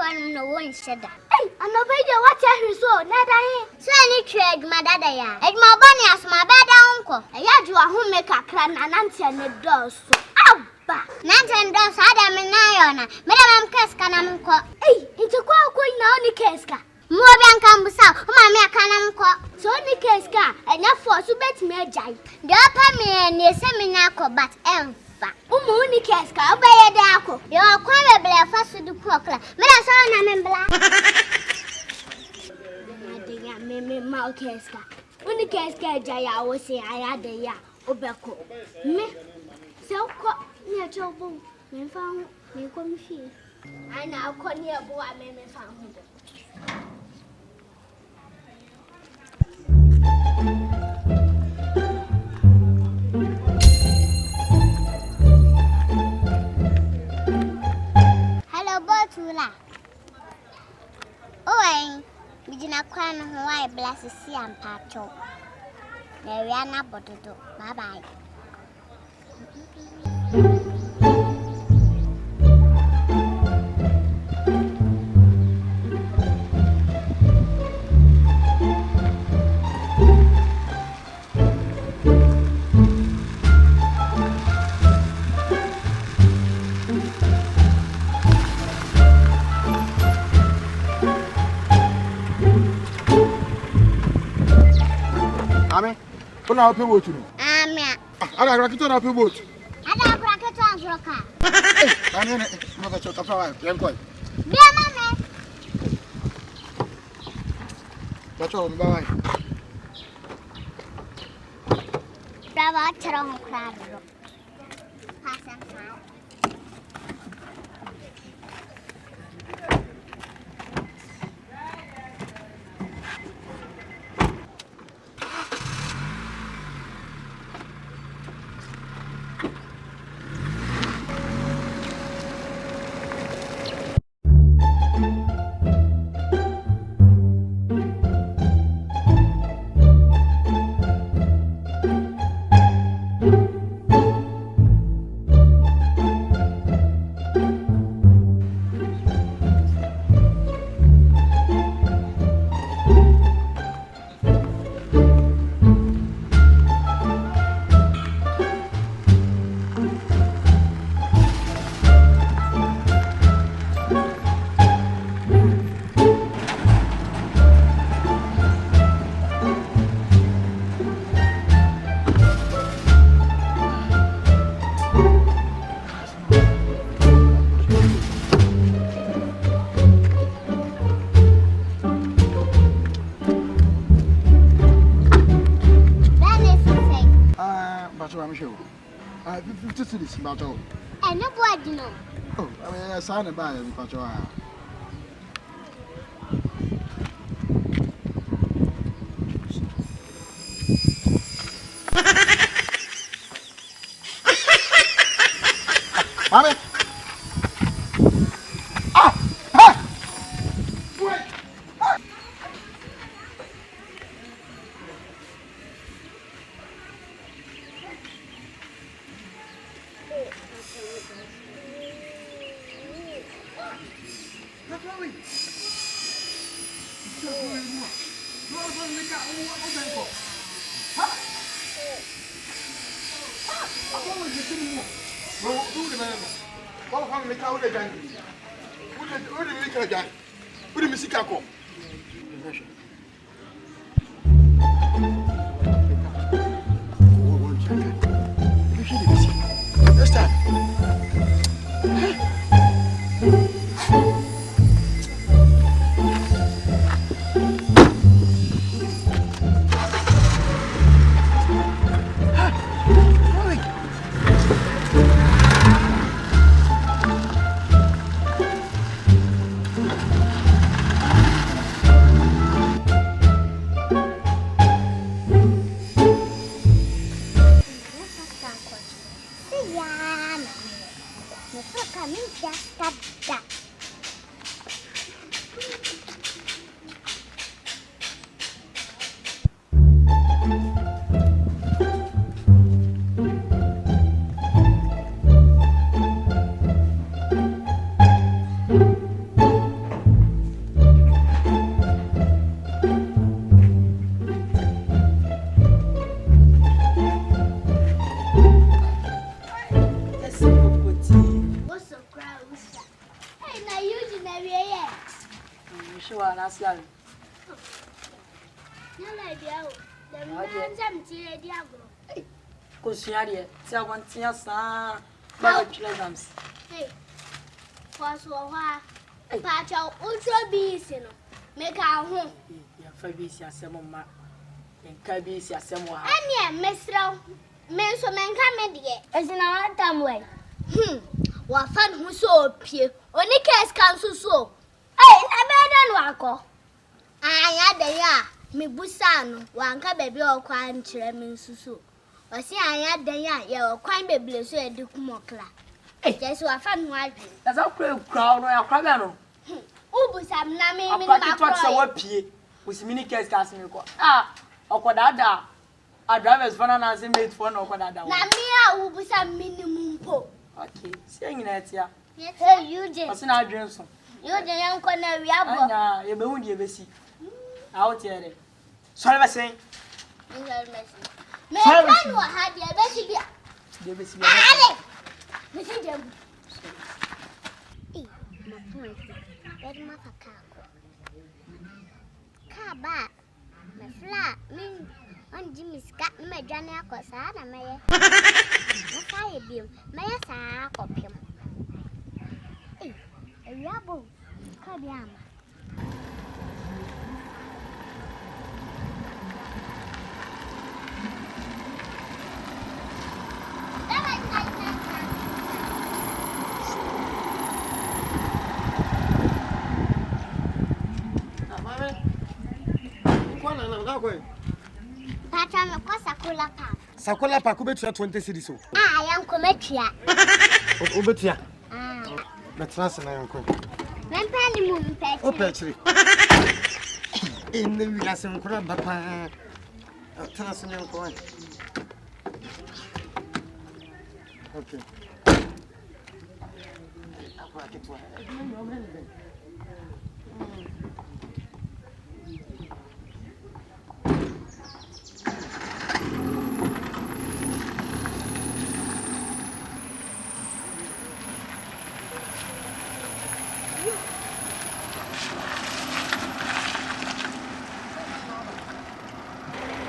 one no one shed. Hey, I'm not ready what I saw, not I. So any trade, my dada, and my bunny as my bad uncle. I had you a homemaker clan and auntie and the doors. Abba! Nancy and dogs had a menayona. Madame Cascanamco. Hey, it's a quack now, Nikeska. More Cambusa, Mamma Canamco. So Nikeska, and not for to bet me a giant. The upper me and the seminaco, but Umuni Keska, obey a dako. You are quite a black fast to the procla. Madame Me Malkeska. When the Keska Jaya was saying I had the ya, Obeko. Me so caught near trouble. Me found me come here. I now call near boy, I may found. Oh, Bijina Kwan, why bless the sea and pacho. Mariana Bototo, bye bye. Kuna hapo boat ni? Amia. Ala rakito na hapo boat. Ada rakito anzoka. Ani ne maka chota fa wa yanko. Bia mama. Bacho mbawai. Brava charo krado. Pasan sa. Bacho. And no boy, you know. Oh, I mean, sign a buy Bacho. Mommy. Nala dia o. The man jam tie dia agro. Ko suade ti abontia saa ba exams. Hey. Was wa pa cha ultra busy no. Make a home. Ya fa bi si asem ma. Enka bi si asem wa. Anya mesra. Men so men ka me de. Ezina wa tam we. Wa fan hu so pie. Oni case kan so. Hey, na be dan wa ko. Anya de ya. Me busa no wa nka bebe okwa nkyere me nsusu. Osi anya de ya ye okwan bebele so e dikumokla. Yes, wa fan hu adwe. That's how crowd no ya crowd no. Ubusam na me ma so wa pie. Usi mini case cast me ko. Okodada. A drivers fana na say mate for no okodada. Na me a ubusam minimum po. Okay, say nyina etia. Hey, you je. Osi na adwen so. You je yan ko na wi abo. Anya, ye be hu de be si. Out here. Sorry ba say. Me kan wa ha de be si bia. De be si. Ale. Me si je. My point. Where's my car? Car back. My flat. Me on Jimmy's cat. Me Johnny Akosana. Me. My fire beam. Me a copy. Hey, a yabo. Kabiama. Patron ko Sakula Park. Sakula Park betua 20 cedis so. Yan ko metua. Obetia. Betrans na yanko. Men pani mu mpetri. O petri. In the wiasem kura bapa. Trans na yanko. Okay. Akwa kitwa.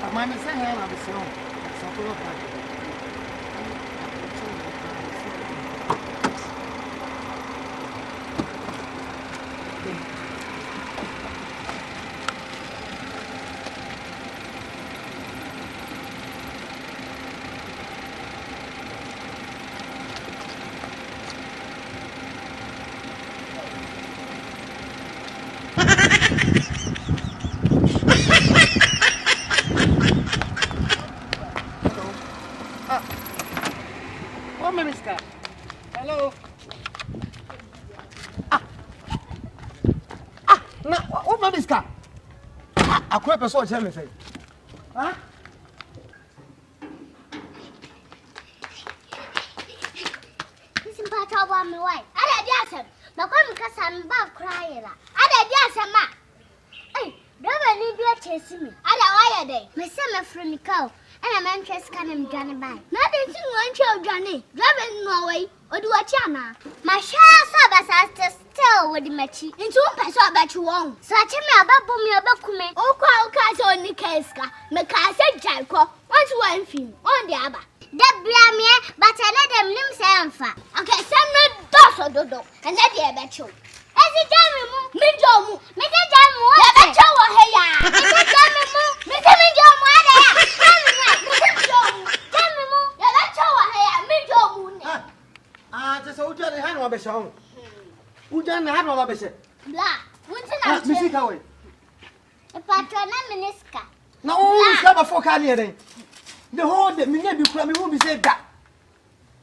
Mami sa hela biso. Sakura pa. Hello. Na what man is car? Akwa person tell me say. Huh? This is part of my wife. Ada dia asem. Makwa mkasa mba cry la. Ada dia asem ma. Hey, driver ni dia chase me. Ada why dey? Me say me free me cow. And I'm interested in him Johnny by. Nothing to one child Johnny. Driving Norway or do a chana. My share sabas as still with the machi. Into one person about you won't. Such a me about me about kume. Oh, call on the Kaska. Make I said Jaco. What's one film on the other? That blame me, but I let them lim say I'm fat. Okay, send me dos or dodo. And that dear bet you. As a jammy moo, me jomu. me the jam what? Bet you were here. Me the jammy moo, me the jam what? Just hold your hand on the song. Who done the hand on the bed? Blah. What's Music away. A patron minister. No, it's not a folk here. The whole day, me never be won't be said that.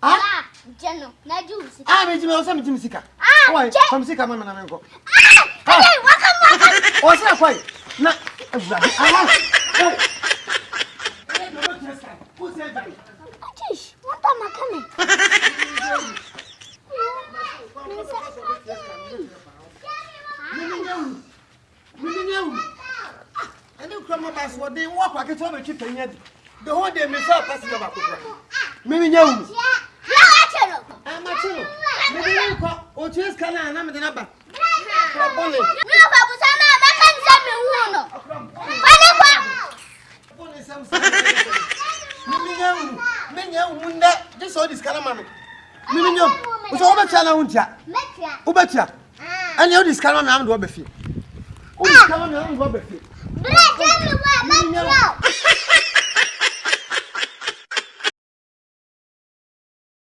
Ah, General, not you. I'm a Jimmy Sika. Why? Some sick man and go. What's that quite? Not who's that? What am I coming? And you come up as what they walk like a total chicken yet. The whole day, Miss Passing about Mimi, you. I'm a chill. Maybe you call or just can I am the number. No, Papa, I can't send me one. so this kind of mommy. Minimum. What's all the channel? Ubetia. And you this kind of man will be free. Oh, this kind of man will be free.